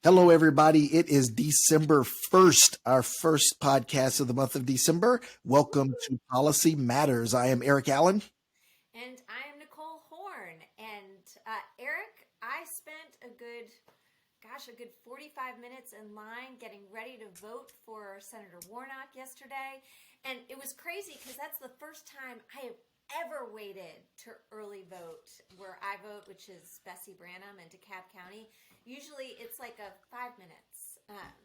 Hello, everybody. It is December 1st, our first podcast of the month of December. Welcome to Policy Matters. I am Eric Allen. And I am Nicole Horn. And Eric, I spent a good 45 minutes in line getting ready to vote for Senator Warnock yesterday. And it was crazy because that's the first time I have ever waited to early vote where I vote, which is Bessie Branham in DeKalb County. Usually it's like a 5 minutes.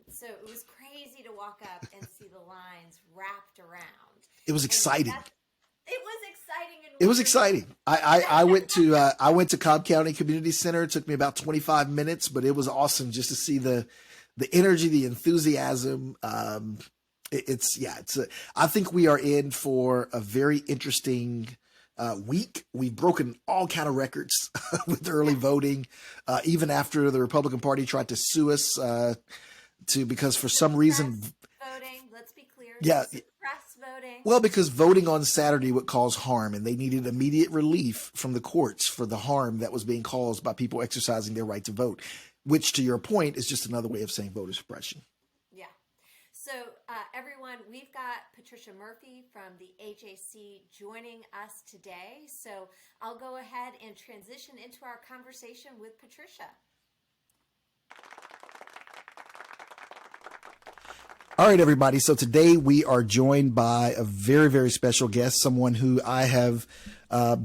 So it was crazy to walk up and see the lines wrapped around. It was exciting. It was exciting. And it was exciting. I went to Cobb County Community Center. It took me about 25 minutes, but it was awesome just to see the energy, the enthusiasm. I think we are in for a very interesting week. We've broken all kind of records with early voting, even after the Republican Party tried to sue us because for some reason voting. Let's be clear. Yeah. Suppress voting. Well, because voting on Saturday would cause harm, and they needed immediate relief from the courts for the harm that was being caused by people exercising their right to vote, which, to your point, is just another way of saying voter suppression. Yeah. So, everyone, we've got Patricia Murphy from the AJC joining us today. So I'll go ahead and transition into our conversation with Patricia. All right, everybody. So today we are joined by a very, very special guest, someone who I have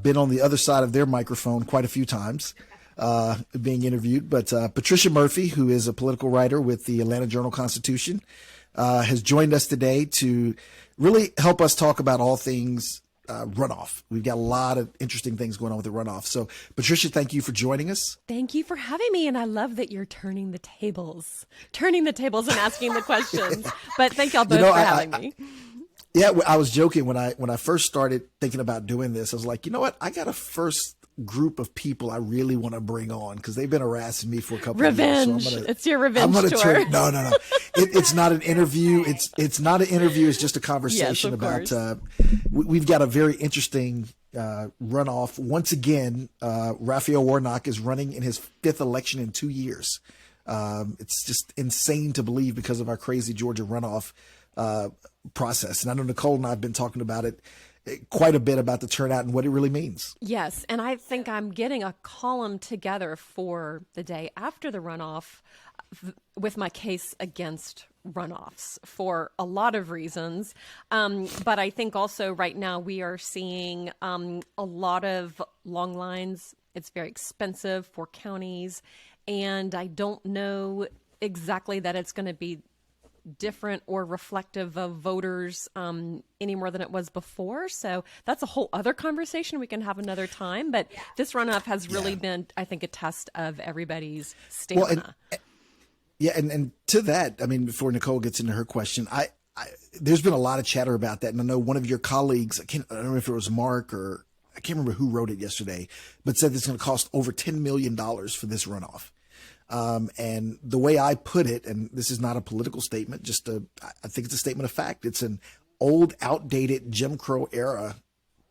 been on the other side of their microphone quite a few times being interviewed. But Patricia Murphy, who is a political writer with the Atlanta Journal-Constitution, has joined us today to really help us talk about all things runoff. We've got a lot of interesting things going on with the runoff. So, Patricia, thank you for joining us. Thank you for having me. And I love that you're turning the tables and asking the questions. But thank y'all both for having me. Yeah, I was joking when I first started thinking about doing this. I was like, you know what? I got a first group of people I really want to bring on because they've been harassing me for a couple of years. So it's your revenge tour. No. It's not an interview. It's not an interview. It's just a conversation about. We've got a very interesting runoff. Once again, Raphael Warnock is running in his 5th election in 2 years. It's just insane to believe because of our crazy Georgia runoff process. And I know Nicole and I have been talking about it quite a bit about the turnout and what it really means. Yes, and I think I'm getting a column together for the day after the runoff with my case against runoffs for a lot of reasons. But I think also right now we are seeing a lot of long lines. It's very expensive for counties, and I don't know exactly that it's going to be different or reflective of voters any more than it was before. So that's a whole other conversation we can have another time. But this runoff has really been, I think, a test of everybody's stamina. And to that, I mean, before Nicole gets into her question, there's been a lot of chatter about that. And I know one of your colleagues, I don't know if it was Mark or I can't remember who wrote it yesterday, but said it's going to cost over $10 million for this runoff. And the way I put it, and this is not a political statement, I think it's a statement of fact. It's an old, outdated Jim Crow era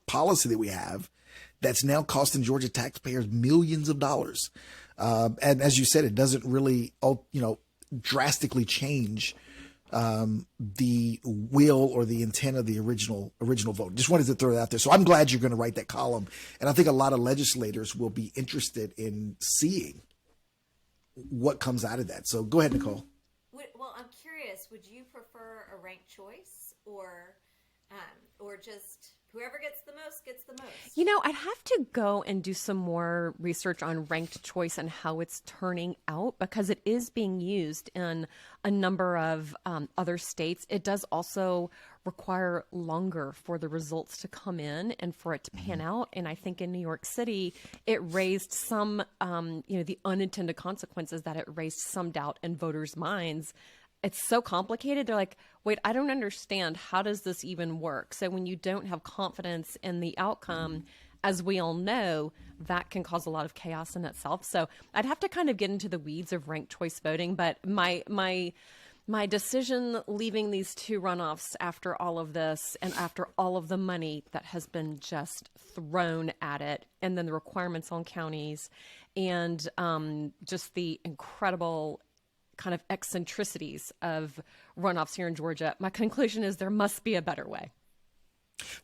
policy that we have that's now costing Georgia taxpayers millions of dollars. And as you said, it doesn't really, drastically change the will or the intent of the original vote. Just wanted to throw that out there. So I'm glad you're going to write that column. And I think a lot of legislators will be interested in seeing what comes out of that. So go ahead, Nicole. Well, I'm curious, would you prefer a ranked choice or just whoever gets the most gets the most? I'd have to go and do some more research on ranked choice and how it's turning out because it is being used in a number of other states. It does also require longer for the results to come in and for it to pan out. And I think in New York City, it raised some, the unintended consequences that it raised some doubt in voters' minds. It's so complicated. They're like, wait, I don't understand. How does this even work? So when you don't have confidence in the outcome, as we all know, that can cause a lot of chaos in itself. So I'd have to kind of get into the weeds of ranked choice voting. But my decision leaving these two runoffs after all of this and after all of the money that has been just thrown at it, and then the requirements on counties and just the incredible kind of eccentricities of runoffs here in Georgia, my conclusion is there must be a better way.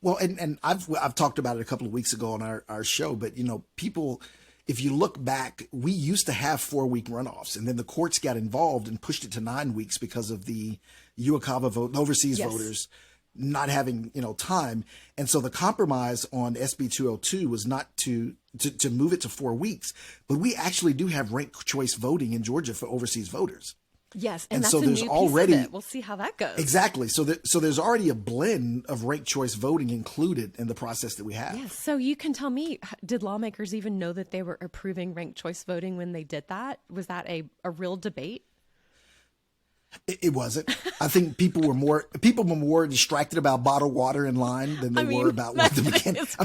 Well, and I've talked about it a couple of weeks ago on our show, but people, if you look back, we used to have 4-week runoffs, and then the courts got involved and pushed it to 9 weeks because of the UOCAVA vote, overseas voters not having time. And so the compromise on SB 202 was not to move it to 4 weeks, but we actually do have ranked choice voting in Georgia for overseas voters. Yes, and that's so a there's new already, piece of it. We'll see how that goes. Exactly. So there's already a blend of ranked choice voting included in the process that we have. Yes. So you can tell me, did lawmakers even know that they were approving ranked choice voting when they did that? Was that a real debate? It wasn't. I think people were more distracted about bottled water in line than they were about what the mechanics.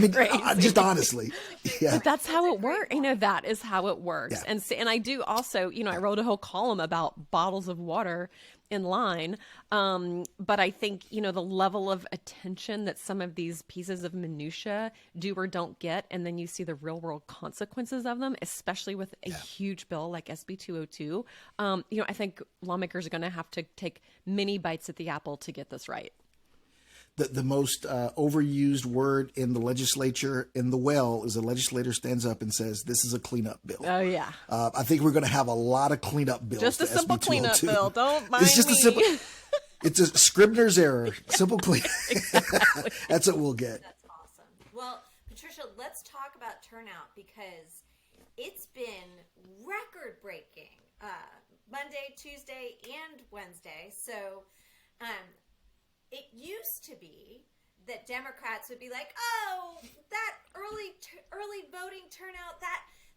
Just honestly, yeah. But that's how it works. That is how it works. Yeah. And I do also, I wrote a whole column about bottles of water in line. But I think, the level of attention that some of these pieces of minutia do or don't get, and then you see the real world consequences of them, especially with a huge bill like SB 202. I think lawmakers are going to have to take many bites at the apple to get this right. The most overused word in the legislature in the well is a legislator stands up and says, "This is a cleanup bill." Oh yeah. I think we're going to have a lot of cleanup bills. Just a simple cleanup bill. Don't mind It's just me. a simple. It's a Scribner's error. Simple clean. Exactly. That's what we'll get. That's awesome. Well, Patricia, let's talk about turnout because it's been record breaking Monday, Tuesday, and Wednesday. So, it used to be that Democrats would be like, "Oh, that early voting turnout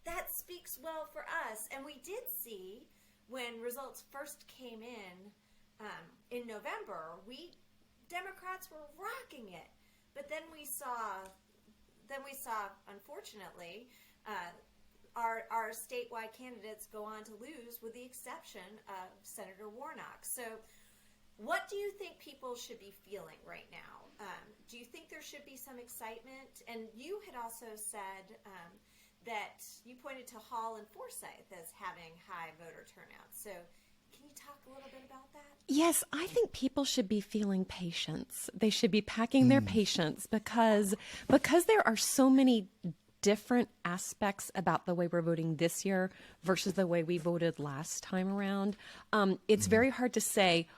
that speaks well for us." And we did see when results first came in November, Democrats were rocking it. But then we saw unfortunately our statewide candidates go on to lose, with the exception of Senator Warnock. So what do you think people should be feeling right now? Do you think there should be some excitement? And you had also said that you pointed to Hall and Forsyth as having high voter turnout. So can you talk a little bit about that? Yes, I think people should be feeling patience. They should be packing their patience because there are so many different aspects about the way we're voting this year versus the way we voted last time around. It's very hard to say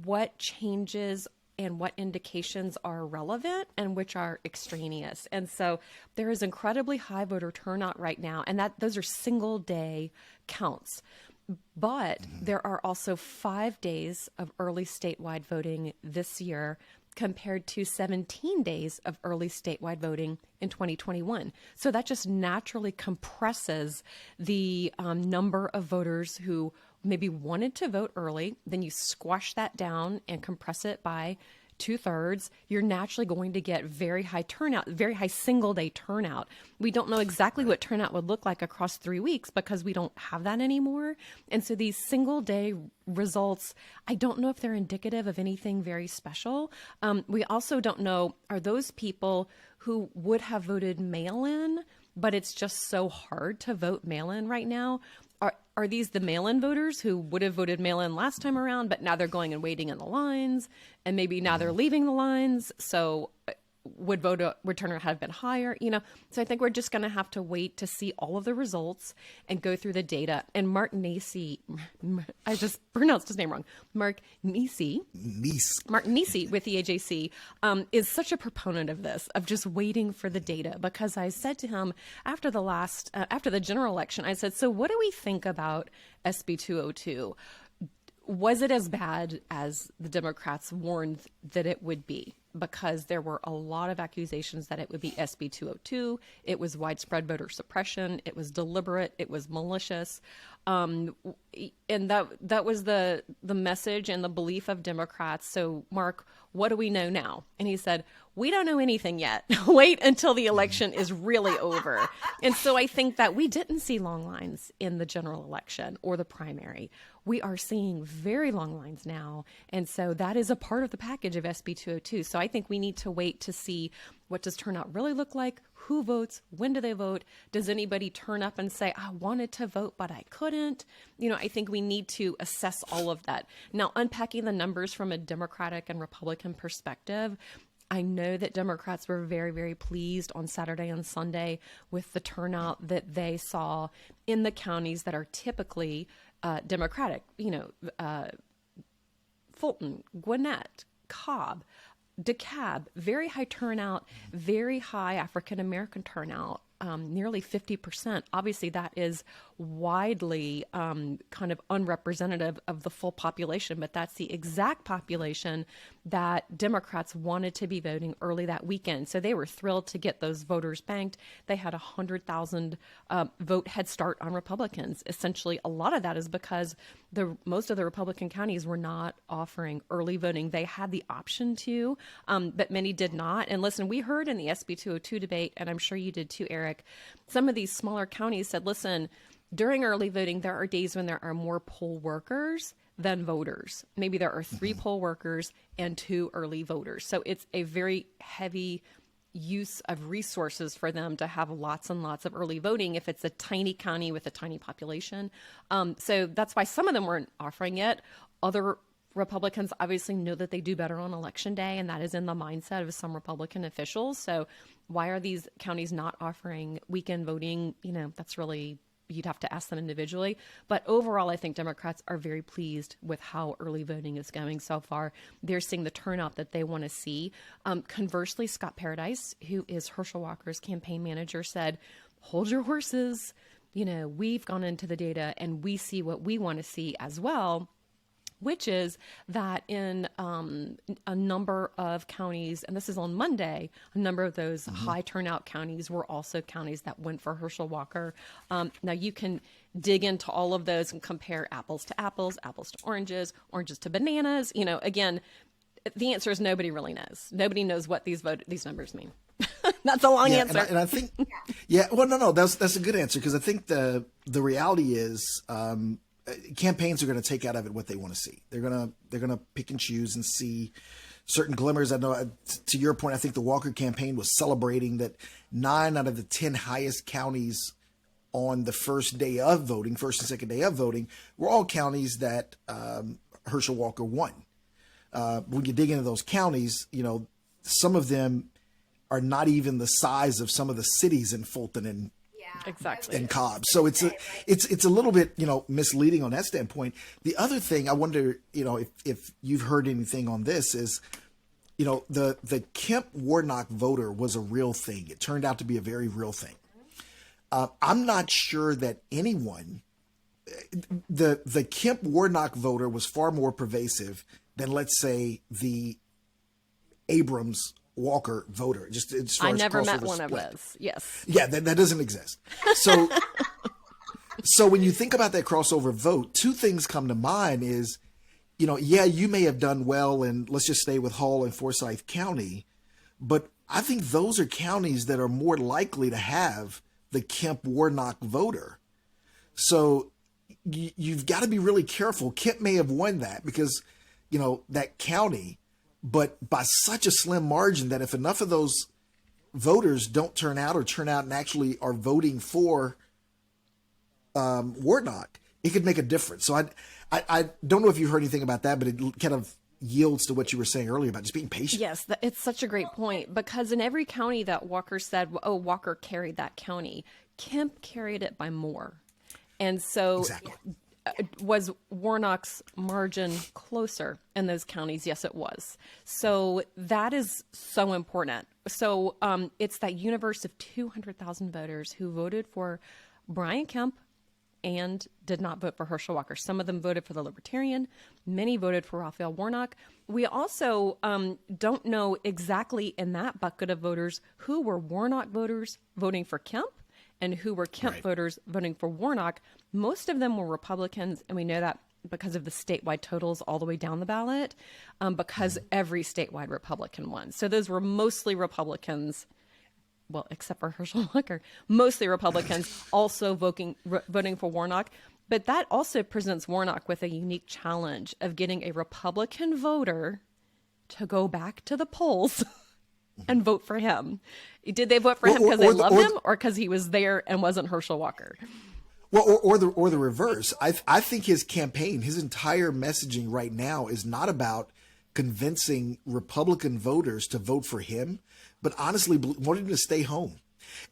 what changes and what indications are relevant and which are extraneous. And so there is incredibly high voter turnout right now, and those are single day counts. But there are also 5 days of early statewide voting this year compared to 17 days of early statewide voting in 2021. So that just naturally compresses the number of voters who maybe wanted to vote early. Then you squash that down and compress it by 2/3. You're naturally going to get very high turnout, very high single day turnout. We don't know exactly what turnout would look like across 3 weeks because we don't have that anymore. And so these single day results, I don't know if they're indicative of anything very special. We also don't know, are those people who would have voted mail-in, but it's just so hard to vote mail-in right now? Are these the mail-in voters who would have voted mail-in last time around, but now they're going and waiting in the lines, and maybe now they're leaving the lines? So would turnout have been higher? So I think we're just going to have to wait to see all of the results and go through the data. And Mark Nisi, I just pronounced his name wrong. Mark Nisi with the AJC is such a proponent of this, of just waiting for the data. Because I said to him after the general election, I said, "So what do we think about SB 202? Was it as bad as the Democrats warned that it would be?" Because there were a lot of accusations that it would be SB 202. It was widespread voter suppression. It was deliberate. It was malicious. And that was the message and the belief of Democrats. So, Mark, what do we know now? And he said, "We don't know anything yet. Wait until the election is really over." And so I think that we didn't see long lines in the general election or the primary. We are seeing very long lines now. And so that is a part of the package of SB 202. So I I think we need to wait to see what does turnout really look like, who votes, when do they vote, does anybody turn up and say, I wanted to vote, but I couldn't? I think we need to assess all of that. Now, unpacking the numbers from a Democratic and Republican perspective, I know that Democrats were very, very pleased on Saturday and Sunday with the turnout that they saw in the counties that are typically Democratic, Fulton, Gwinnett, Cobb, DeKalb, very high turnout, very high African-American turnout, nearly 50%. Obviously, that is widely kind of unrepresentative of the full population, but that's the exact population that Democrats wanted to be voting early that weekend. So they were thrilled to get those voters banked. They had 100,000 vote head start on Republicans. Essentially, a lot of that is because most of the Republican counties were not offering early voting. They had the option to, but many did not. And listen, we heard in the SB 202 debate, and I'm sure you did too, Eric, some of these smaller counties said, listen, during early voting, there are days when there are more poll workers than voters. Maybe there are 3 poll workers and 2 early voters. So it's a very heavy use of resources for them to have lots and lots of early voting if it's a tiny county with a tiny population. So that's why some of them weren't offering it. Other Republicans obviously know that they do better on election day, and that is in the mindset of some Republican officials. So why are these counties not offering weekend voting? That's really, you'd have to ask them individually. But overall, I think Democrats are very pleased with how early voting is going so far. They're seeing the turnout that they want to see. Conversely, Scott Paradise, who is Herschel Walker's campaign manager, said, hold your horses. We've gone into the data and we see what we want to see as well, which is that in a number of counties, and this is on Monday, a number of those high turnout counties were also counties that went for Herschel Walker. Now, you can dig into all of those and compare apples to apples, apples to oranges, oranges to bananas. Again, the answer is nobody really knows. Nobody knows what these numbers mean. That's a long answer. And I think, no, that's a good answer, because I think the reality is, campaigns are going to take out of it what they want to see. They're going to pick and choose and see certain glimmers. I know, to your point, I think the Walker campaign was celebrating that 9 out of the 10 highest counties on the first and second day of voting, were all counties that Herschel Walker won. When you dig into those counties, some of them are not even the size of some of the cities in Fulton and exactly and Cobb. So it's a little bit, misleading on that standpoint. The other thing I wonder, if you've heard anything on this is, the Kemp Warnock voter was a real thing. It turned out to be a very real thing. I'm not sure that anyone, the Kemp Warnock voter was far more pervasive than, let's say, the Abrams Walker voter. Just as far I as never met crossover one of split. those. Yes. Yeah, that doesn't exist. So, so when you think about that crossover vote, 2 things come to mind is, you may have done well, and let's just stay with Hall and Forsyth County, but I think those are counties that are more likely to have the Kemp Warnock voter. So you've got to be really careful. Kemp may have won that because, that county, but by such a slim margin that if enough of those voters don't turn out and actually are voting for Warnock, it could make a difference. So I don't know if you heard anything about that, but it kind of yields to what you were saying earlier about just being patient. Yes, it's such a great point, because in every county that Walker said, Walker carried that county, Kemp carried it by more. And so Exactly. Was Warnock's margin closer in those counties? Yes, it was. So that is so important. So it's that universe of 200,000 voters who voted for Brian Kemp and did not vote for Herschel Walker. Some of them voted for the Libertarian. Many voted for Raphael Warnock. We also don't know exactly in that bucket of voters who were Warnock voters voting for Kemp and who were Kemp voters voting for Warnock. Most of them were Republicans, and we know that because of the statewide totals all the way down the ballot, because every statewide Republican won. So those were mostly Republicans, well, except for Herschel Walker, mostly Republicans also voting for Warnock. But that also presents Warnock with a unique challenge of getting a Republican voter to go back to the polls and vote for him. Did they vote for him because they loved him, or because he was there and wasn't Herschel Walker? Well, or the reverse. I think his campaign, his entire messaging right now is not about convincing Republican voters to vote for him, but honestly wanted him to stay home.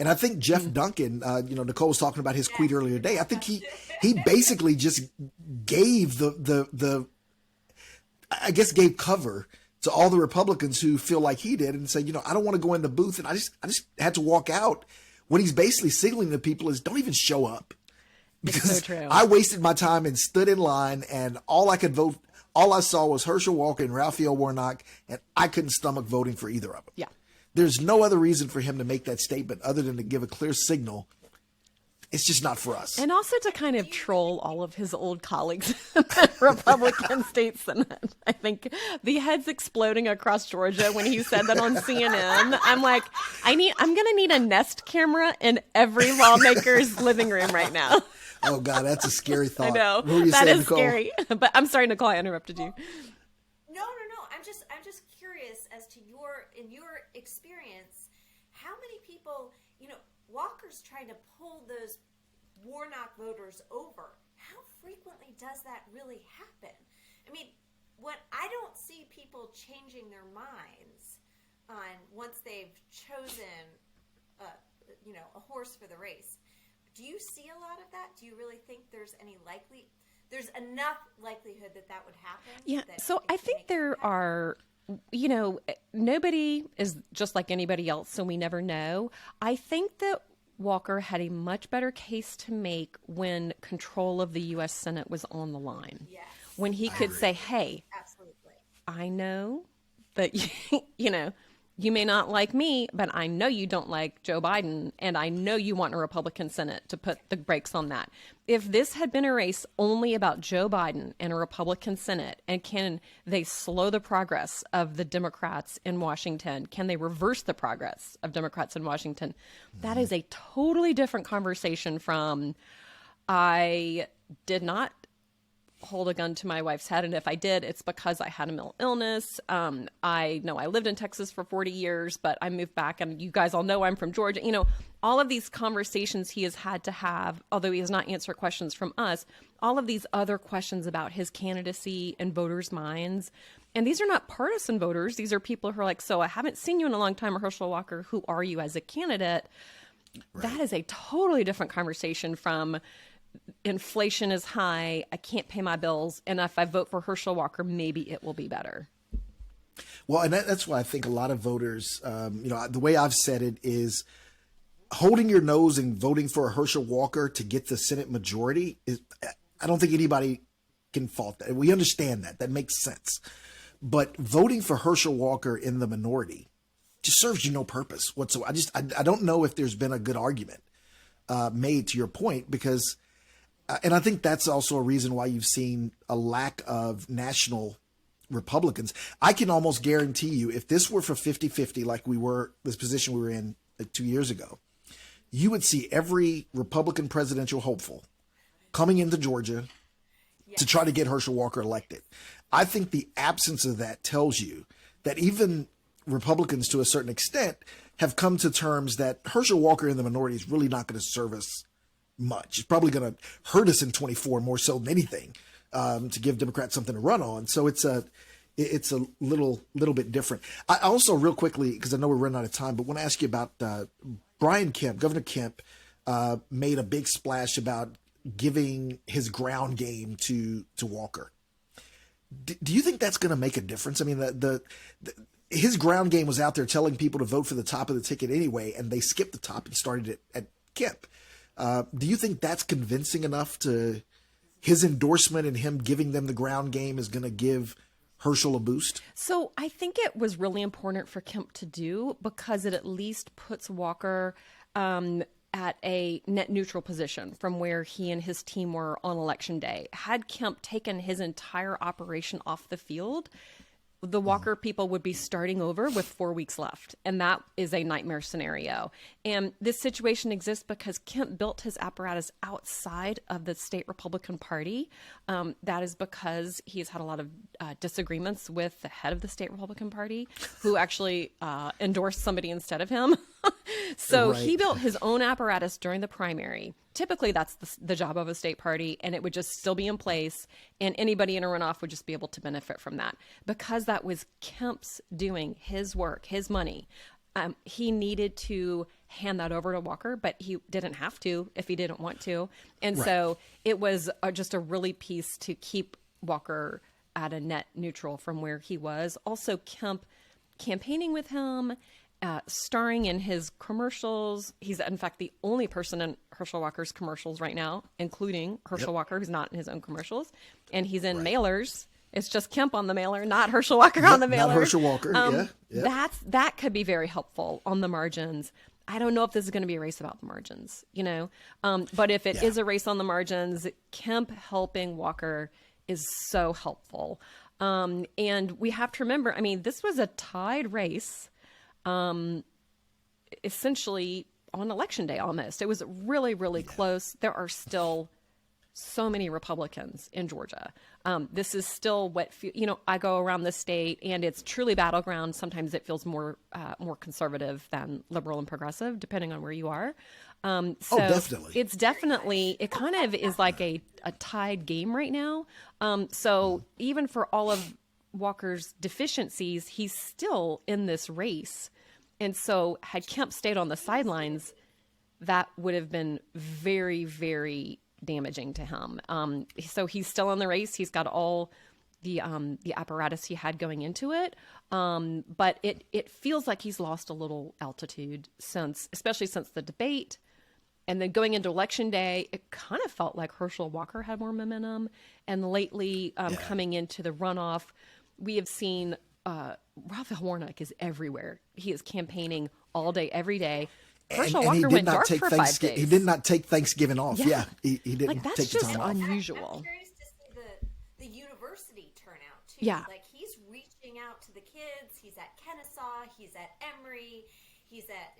And I think Jeff Duncan, Nicole was talking about his tweet earlier today. I think he basically just gave gave cover to all the Republicans who feel like he did and said, I don't want to go in the booth. And I just had to walk out. What he's basically signaling to people is don't even show up. Because so true. I wasted my time and stood in line, and all I saw was Herschel Walker and Raphael Warnock, and I couldn't stomach voting for either of them. Yeah. There's no other reason for him to make that statement other than to give a clear signal. It's just not for us. And also to kind of troll all of his old colleagues in the Republican state Senate. I think the heads exploding across Georgia when he said that on CNN. I'm like, I'm going to need a Nest camera in every lawmaker's living room right now. Oh God, that's a scary thought. I know. What were you That saying, is Nicole? scary. But I'm sorry, Nicole, I interrupted you. No. I'm just curious as to in your experience, how many people, Walker's trying to pull those Warnock voters over. How frequently does that really happen? I mean, I don't see people changing their minds on once they've chosen, a horse for the race. Do you see a lot of that? Do you really think there's enough likelihood that would happen? Yeah. So I think there are, nobody is just like anybody else, so we never know. I think that Walker had a much better case to make when control of the U.S. Senate was on the line. Yes. When he could say, hey, Absolutely. I know that, you may not like me, but I know you don't like Joe Biden, and I know you want a Republican Senate to put the brakes on that. If this had been a race only about Joe Biden and a Republican Senate, and can they slow the progress of the Democrats in Washington? Can they reverse the progress of Democrats in Washington? That is a totally different conversation from, I did not hold a gun to my wife's head, and if I did, it's because I had a mental illness. I know I lived in Texas for 40 years, but I moved back, and you guys all know I'm from Georgia. All of these conversations he has had to have, although he has not answered questions from us, all of these other questions about his candidacy in voters' minds. And these are not partisan voters. These are people who are like, so I haven't seen you in a long time, Herschel Walker. Who are you as a candidate? Right. That is a totally different conversation from inflation is high, I can't pay my bills, and if I vote for Herschel Walker, maybe it will be better. Well, and that's why I think a lot of voters, the way I've said it is holding your nose and voting for a Herschel Walker to get the Senate majority is, I don't think anybody can fault that. We understand that. That makes sense. But voting for Herschel Walker in the minority just serves you no purpose whatsoever. I don't know if there's been a good argument made to your point, because and I think that's also a reason why you've seen a lack of national Republicans. I can almost guarantee you, if this were for 50-50, like this position we were in 2 years ago, you would see every Republican presidential hopeful coming into Georgia to try to get Herschel Walker elected. I think the absence of that tells you that even Republicans, to a certain extent, have come to terms that Herschel Walker in the minority is really not going to serve us much. It's probably going to hurt us in 24 more so than anything, to give Democrats something to run on. So it's a little bit different. I also, real quickly, because I know we're running out of time, but want to ask you about Brian Kemp. Governor Kemp made a big splash about giving his ground game to Walker. Do you think that's going to make a difference? I mean, his ground game was out there telling people to vote for the top of the ticket anyway, and they skipped the top and started it at Kemp. Do you think that's convincing enough to his endorsement and him giving them the ground game is going to give Herschel a boost? So I think it was really important for Kemp to do, because it at least puts Walker at a net neutral position from where he and his team were on election day. Had Kemp taken his entire operation off the field, the Walker people would be starting over with 4 weeks left. And that is a nightmare scenario. And this situation exists because Kemp built his apparatus outside of the state Republican Party. That is because he's had a lot of disagreements with the head of the state Republican Party, who actually endorsed somebody instead of him. So he built his own apparatus during the primary. Typically, that's the job of a state party, and it would just still be in place, and anybody in a runoff would just be able to benefit from that. Because that was Kemp's doing, his work, his money, he needed to hand that over to Walker, but he didn't have to if he didn't want to. And so it was just a really piece to keep Walker at a net neutral from where he was. Also, Kemp campaigning with him, starring in his commercials. He's, in fact, the only person in Herschel Walker's commercials right now, including Herschel Walker, who's not in his own commercials. And he's in mailers. It's just Kemp on the mailer, not Herschel Walker on the mailer. Not Herschel Walker, That could be very helpful on the margins. I don't know if this is going to be a race about the margins, but if it is a race on the margins, Kemp helping Walker is so helpful. And we have to remember, I mean, this was a tied race, essentially on election day almost. It was really, really close. There are still so many Republicans in Georgia. This is still what, I go around the state and it's truly battleground. Sometimes it feels more conservative than liberal and progressive, depending on where you are. So definitely. It kind of is like a tied game right now. So even for all of Walker's deficiencies, he's still in this race. And so had Kemp stayed on the sidelines, that would have been very, very damaging to him. So he's still in the race. He's got all the apparatus he had going into it. But it feels like he's lost a little altitude especially since the debate. And then going into election day, it kind of felt like Herschel Walker had more momentum. And lately, coming into the runoff, we have seen Raphael Warnock is everywhere. He is campaigning all day, every day. Herschel Walker went dark for 5 days. He did not take Thanksgiving off. Yeah, he didn't take the time off. That's just unusual. I'm curious to see the university turnout too. Yeah. Like he's reaching out to the kids. He's at Kennesaw. He's at Emory. He's at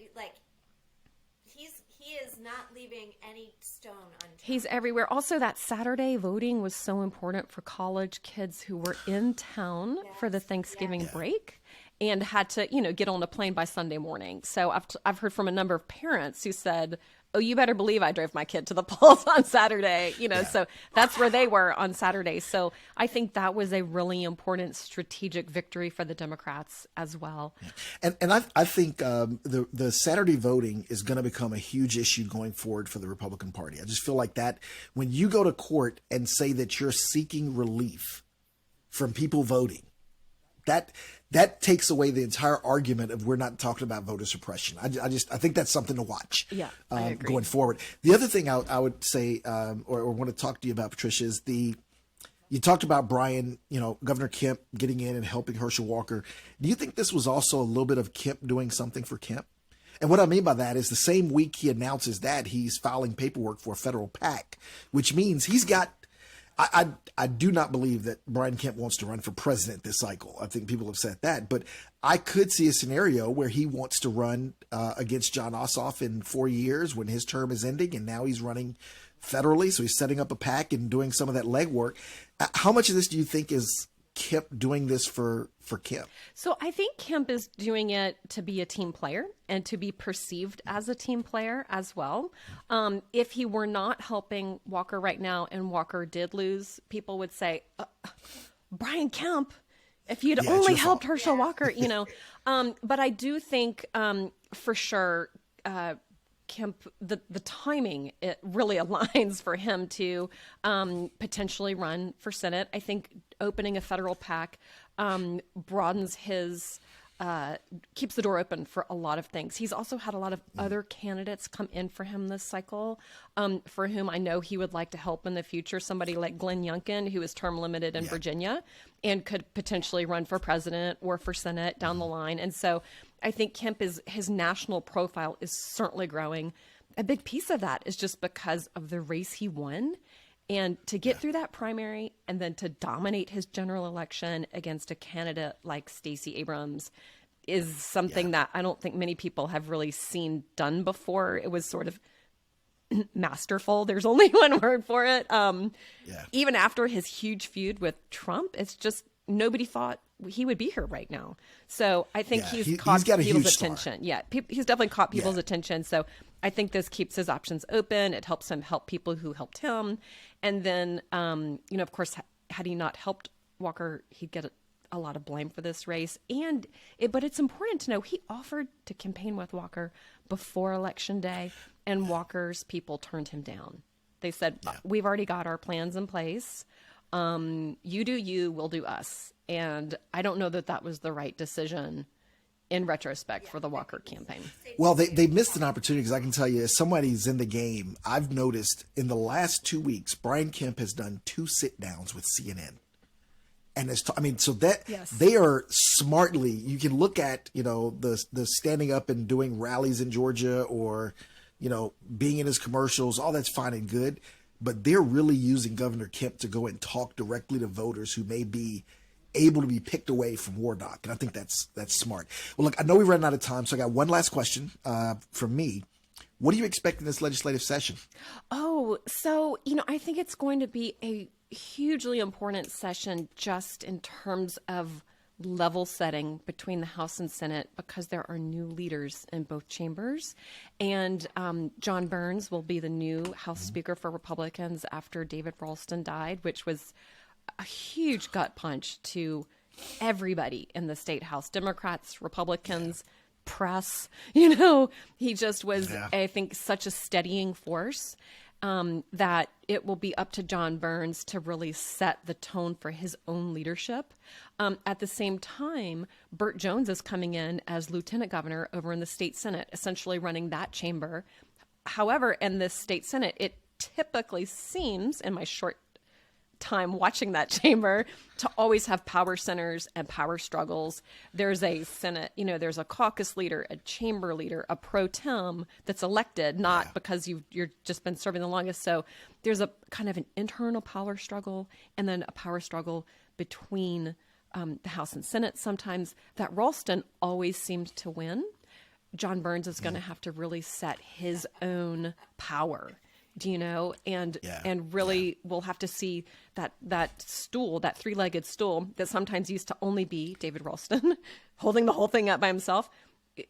he is not leaving any stone unturned. He's everywhere. Also, that Saturday voting was so important for college kids who were in town for the Thanksgiving break and had to, get on a plane by Sunday morning. So I've heard from a number of parents who said, "Oh, you better believe I drove my kid to the polls on Saturday." So that's where they were on Saturday. So I think that was a really important strategic victory for the Democrats as well. And I think the Saturday voting is going to become a huge issue going forward for the Republican Party. I just feel like that when you go to court and say that you're seeking relief from people voting, that takes away the entire argument of we're not talking about voter suppression. I think that's something to watch I agree. going forward. The other thing I would say or want to talk to you about, Patricia, is you talked about Brian, Governor Kemp getting in and helping Herschel Walker. Do you think this was also a little bit of Kemp doing something for Kemp? And what I mean by that is the same week he announces that, he's filing paperwork for a federal PAC, which means he's got I do not believe that Brian Kemp wants to run for president this cycle. I think people have said that, but I could see a scenario where he wants to run against Jon Ossoff in 4 years when his term is ending, and now he's running federally. So he's setting up a PAC and doing some of that legwork. How much of this do you think is Kemp doing this for Kemp? So I think Kemp is doing it to be a team player and to be perceived as a team player as well. If he were not helping Walker right now and Walker did lose, people would say, Brian Kemp, if you'd only helped Herschel Walker, But I do think for sure Kemp, the timing, it really aligns for him to potentially run for Senate. I think opening a federal PAC broadens his, keeps the door open for a lot of things. He's also had a lot of other candidates come in for him this cycle, for whom I know he would like to help in the future. Somebody like Glenn Youngkin, who is term limited in Virginia and could potentially run for president or for Senate down the line. And so I think Kemp his national profile is certainly growing. A big piece of that is just because of the race he won And to get through that primary and then to dominate his general election against a candidate like Stacey Abrams is something that I don't think many people have really seen done before. It was sort of masterful. There's only one word for it. Even after his huge feud with Trump, it's just nobody thought he would be here right now. So I think he's caught people's attention. Yeah, he's definitely caught people's attention. So I think this keeps his options open. It helps him help people who helped him. And then, of course, had he not helped Walker, he'd get a lot of blame for this race. But it's important to know he offered to campaign with Walker before Election Day, and Walker's people turned him down. They said, we've already got our plans in place. You do you, we'll do us. And I don't know that was the right decision in retrospect for the Walker campaign. Well, they missed an opportunity because I can tell you, as somebody who's in the game, I've noticed in the last 2 weeks, Brian Kemp has done 2 sit-downs with CNN. And they are smartly, you can look at, the standing up and doing rallies in Georgia or, being in his commercials, all that's fine and good. But they're really using Governor Kemp to go and talk directly to voters who may be able to be picked away from Warnock. And I think that's smart. Well, look, I know we've run out of time, so I got one last question from me. What do you expect in this legislative session? Oh, so, I think it's going to be a hugely important session just in terms of level setting between the House and Senate because there are new leaders in both chambers. And John Burns will be the new House Speaker for Republicans after David Ralston died, which was a huge gut punch to everybody in the state house, Democrats, Republicans, press. He just was, I think, such a steadying force that it will be up to John Burns to really set the tone for his own leadership. At the same time, Burt Jones is coming in as lieutenant governor over in the state Senate, essentially running that chamber. However, in the state Senate, it typically seems, in my short time watching that chamber, to always have power centers and power struggles. There's a Senate, there's a caucus leader, a chamber leader, a pro tem that's elected, not because you're just been serving the longest. So there's a kind of an internal power struggle and then a power struggle between the House and Senate. Sometimes that Ralston always seemed to win. John Burns is going to have to really set his own power. And really we'll have to see that stool, that 3-legged stool that sometimes used to only be David Ralston holding the whole thing up by himself,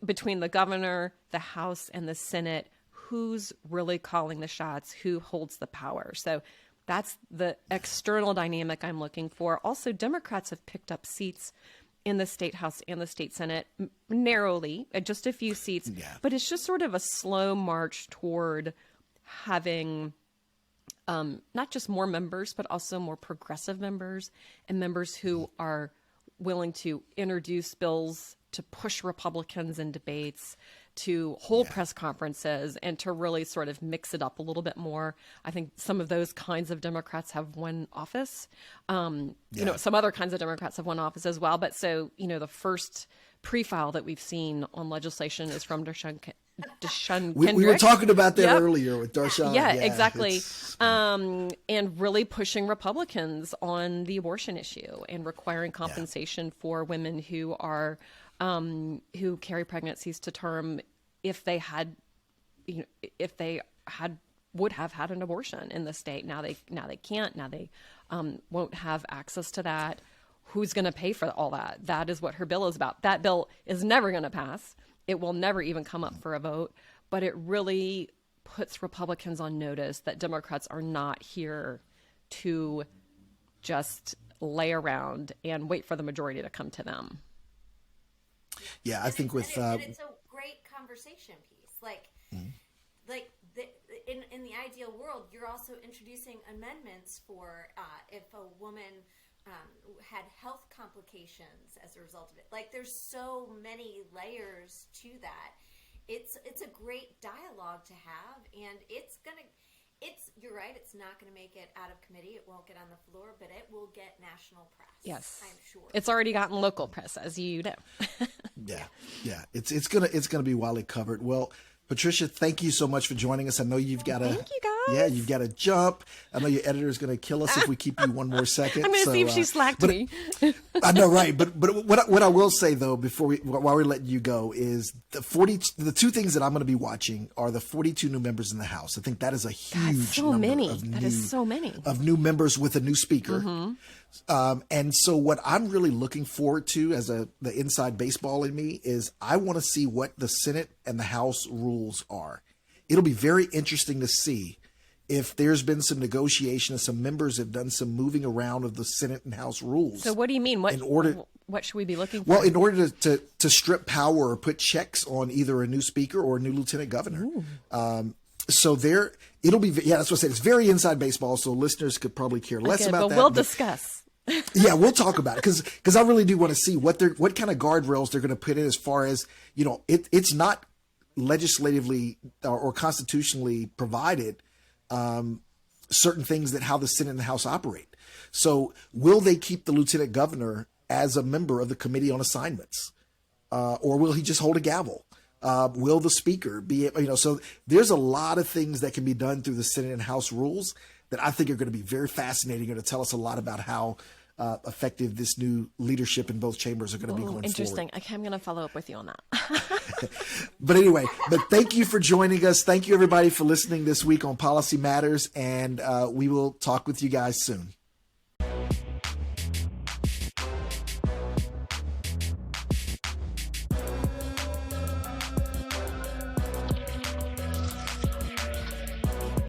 between the governor, the House, and the Senate. Who's really calling the shots? Who holds the power? So that's the external dynamic I'm looking for. Also, Democrats have picked up seats in the state House and the state Senate narrowly, just a few seats, but it's just sort of a slow march toward having not just more members, but also more progressive members and members who are willing to introduce bills, to push Republicans in debates, to hold press conferences, and to really sort of mix it up a little bit more. I think some of those kinds of Democrats have won office. Some other kinds of Democrats have won office as well. But so, the first pre-file that we've seen on legislation is from Deshaun Kendrick. We were talking about that earlier with Deshaun. Yeah, exactly. And really pushing Republicans on the abortion issue and requiring compensation for women who are who carry pregnancies to term if they would have had an abortion in the state. Now they can't. Now they won't have access to that. Who's going to pay for all that? That is what her bill is about. That bill is never going to pass. It will never even come up for a vote, but it really puts Republicans on notice that Democrats are not here to just lay around and wait for the majority to come to them. Yeah, I think with and it's a great conversation piece. In the ideal world, you're also introducing amendments for if a woman had health complications as a result of it. There's so many layers to that. It's a great dialogue to have, and you're right, it's not going to make it out of committee. It won't get on the floor, but it will get national press. Yes, I'm sure. It's already gotten local press, as you know. Yeah. It's gonna be widely covered. Well, Patricia, thank you so much for joining us. I know you've got Thank you, guys. Yeah, you've got to jump. I know your editor is going to kill us if we keep you one more second. I'm going to see if she slacked me. I know, right? But what I will say though, while we're letting you go, is the two things that I'm going to be watching are the 42 new members in the House. I think that is a huge number That is so many of new members with a new speaker. And so what I'm really looking forward to as the inside baseball in me is I want to see what the Senate and the House rules are. It'll be very interesting to see if there's been some negotiation and some members have done some moving around of the Senate and House rules. So what do you mean? What should we be looking for? Well, in order to strip power or put checks on either a new speaker or a new lieutenant governor. So it'll be, that's what I said. It's very inside baseball, so listeners could probably care less about but that. We'll discuss. Yeah, we'll talk about it because I really do want to see what kind of guardrails they're going to put in as far as, it's not legislatively or constitutionally provided certain things that how the Senate and the House operate. So will they keep the lieutenant governor as a member of the committee on assignments? Or will he just hold a gavel? Will the speaker be, so there's a lot of things that can be done through the Senate and House rules that I think are going to be very fascinating and to tell us a lot about how effective this new leadership in both chambers are going to be going Interesting. forward. I'm going to follow up with you on that. But anyway, thank you for joining us. Thank you everybody for listening this week on Policy Matters, and we will talk with you guys soon.